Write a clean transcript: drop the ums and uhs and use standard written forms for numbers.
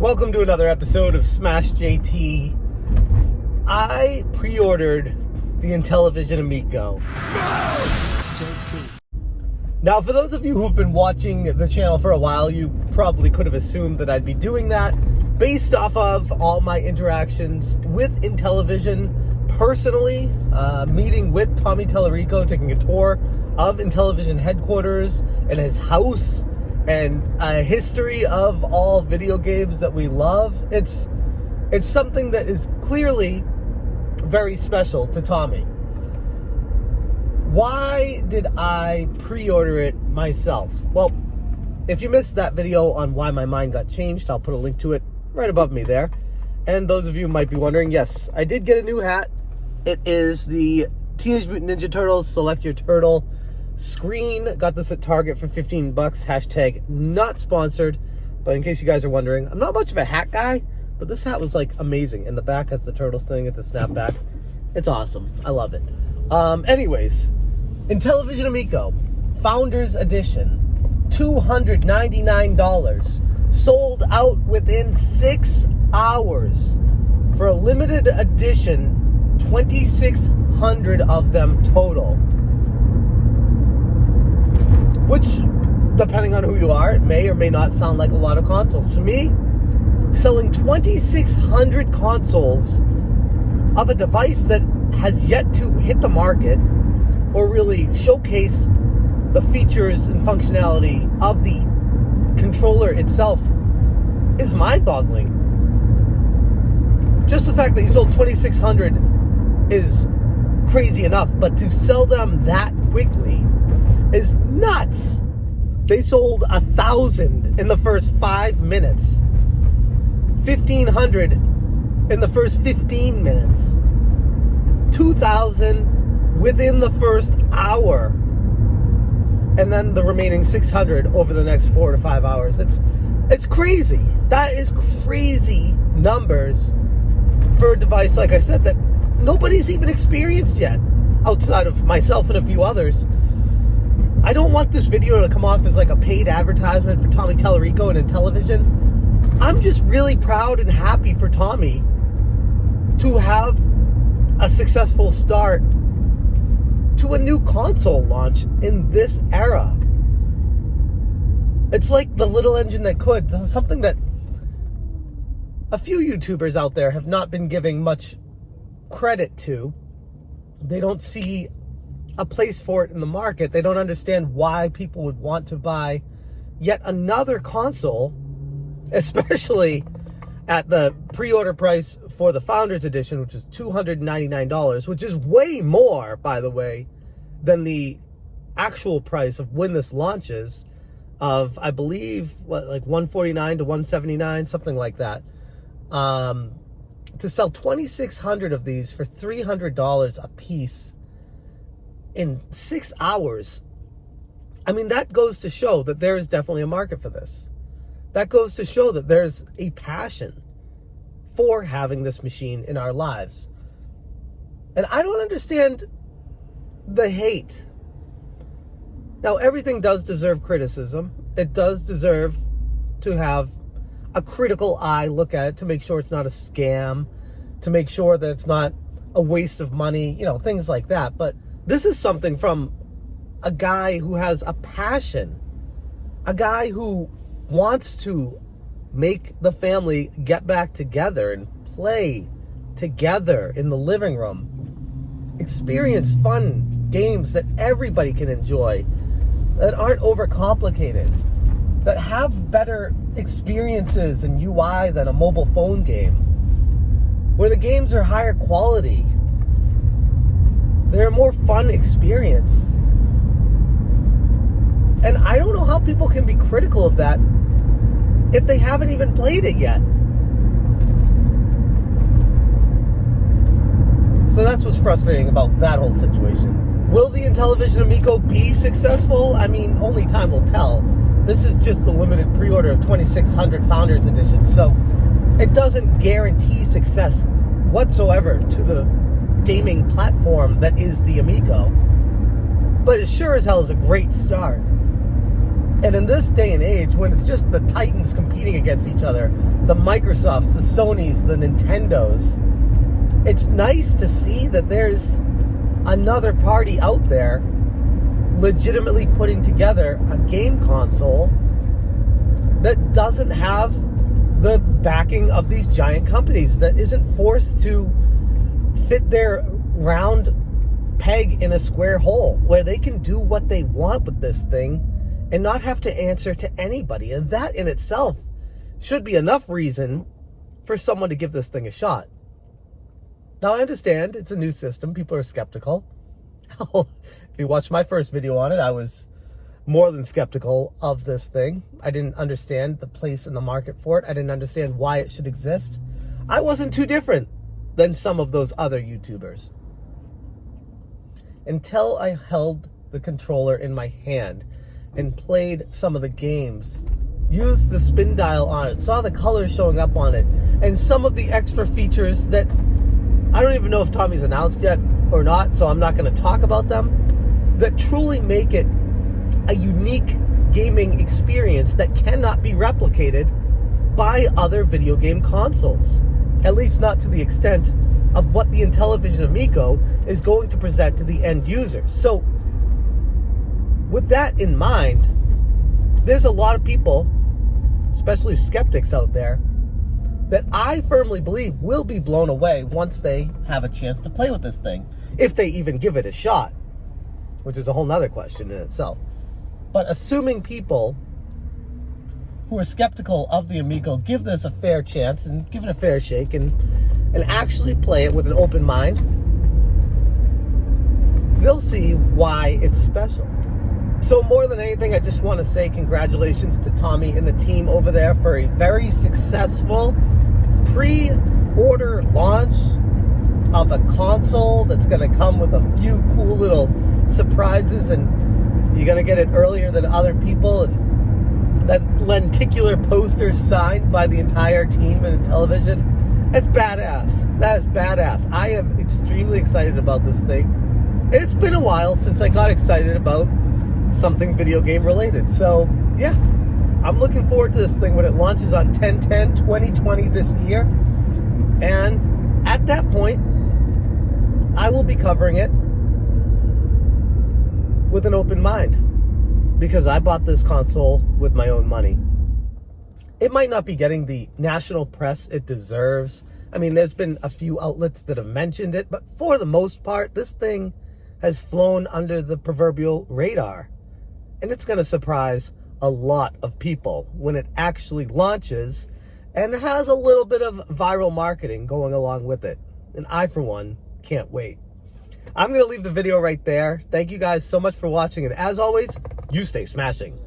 Welcome to another episode of Smash JT. I pre-ordered the Intellivision Amico. JT. Now, for those of you who've been watching the channel for a while, you probably could have assumed that I'd be doing that based off of all my interactions with Intellivision personally, meeting with Tommy Tallarico, taking a tour of Intellivision headquarters and his house, and a history of all video games that we love. It's something that is clearly very special to Tommy. Why did I pre-order it myself? Well, if you missed that video on why my mind got changed, I'll put a link to it right above me there. And those of you might be wondering, yes, I did get a new hat. It is the Teenage Mutant Ninja Turtles Select Your Turtle screen. Got this at Target for $15. Hashtag not sponsored. But in case you guys are wondering, I'm not much of a hat guy, but this hat was like amazing. In the back has the Turtles thing. It's a snapback. It's awesome. I love it. Anyways, Intellivision Amico Founders Edition, $299. Sold out within 6 hours. For a limited edition, 2,600 of them total. Which, depending on who you are, it may or may not sound like a lot of consoles. To me, selling 2,600 consoles of a device that has yet to hit the market or really showcase the features and functionality of the controller itself is mind-boggling. Just the fact that you sold 2,600 is crazy enough, but to sell them that quickly is nuts. They sold 1,000 in the first 5 minutes, 1,500 in the first 15 minutes, 2,000 within the first hour, and then the remaining 600 over the next 4 to 5 hours. It's crazy. That is crazy numbers for a device, like I said, that nobody's even experienced yet, outside of myself and a few others. I don't want this video to come off as like a paid advertisement for Tommy Tallarico and Intellivision. I'm just really proud and happy for Tommy to have a successful start to a new console launch in this era. It's like the little engine that could, something that a few YouTubers out there have not been giving much credit to. They don't see a place for it in the market. They don't understand why people would want to buy yet another console, especially at the pre-order price for the Founders Edition, which is $299, which is way more, by the way, than the actual price of when this launches of, I believe, like $149 to $179, something like that. To sell 2,600 of these for $300 a piece in 6 hours, I mean, that goes to show that there is definitely a market for this. That goes to show that there's a passion for having this machine in our lives. And I don't understand the hate. Now, everything does deserve criticism. It does deserve to have a critical eye look at it to make sure it's not a scam, to make sure that it's not a waste of money, things like that. But this is something from a guy who has a passion, a guy who wants to make the family get back together and play together in the living room, experience fun games that everybody can enjoy, that aren't overcomplicated, that have better experiences and UI than a mobile phone game, where the games are higher quality. They're a more fun experience. And I don't know how people can be critical of that if they haven't even played it yet. So that's what's frustrating about that whole situation. Will the Intellivision Amico be successful? I mean, only time will tell. This is just the limited pre-order of 2,600 Founders Edition, so it doesn't guarantee success whatsoever to the gaming platform that is the Amico. But it sure as hell is a great start. And in this day and age, when it's just the titans competing against each other, the Microsofts, the Sonys, the Nintendos, it's nice to see that there's another party out there legitimately putting together a game console that doesn't have the backing of these giant companies, that isn't forced to fit their round peg in a square hole, where they can do what they want with this thing and not have to answer to anybody. And that in itself should be enough reason for someone to give this thing a shot. Now, I understand it's a new system. People are skeptical. If you watched my first video on it, I was more than skeptical of this thing. I didn't understand the place in the market for it. I didn't understand why it should exist. I wasn't too different than some of those other YouTubers. Until I held the controller in my hand and played some of the games, used the spin dial on it, saw the colors showing up on it, and some of the extra features that I don't even know if Tommy's announced yet or not, so I'm not going to talk about them, that truly make it a unique gaming experience that cannot be replicated by other video game consoles. At least not to the extent of what the Intellivision Amico is going to present to the end user. So, with that in mind, there's a lot of people, especially skeptics out there, that I firmly believe will be blown away once they have a chance to play with this thing, if they even give it a shot, which is a whole nother question in itself. But assuming people who are skeptical of the Amico give this a fair chance and give it a fair shake and actually play it with an open mind, they'll see why it's special. So more than anything, I just want to say congratulations to Tommy and the team over there for a very successful pre-order launch of a console that's going to come with a few cool little surprises, and you're going to get it earlier than other people, and that lenticular poster signed by the entire team in Intellivision. It's badass. That is badass. I am extremely excited about this thing. And it's been a while since I got excited about something video game related. So, yeah, I'm looking forward to this thing when it launches on 10/10/2020 this year. And at that point, I will be covering it with an open mind, because I bought this console with my own money. It might not be getting the national press it deserves. I mean, there's been a few outlets that have mentioned it, but for the most part, this thing has flown under the proverbial radar. And it's going to surprise a lot of people when it actually launches and has a little bit of viral marketing going along with it. And I, for one, can't wait. I'm going to leave the video right there. Thank you guys so much for watching. And as always, you stay smashing.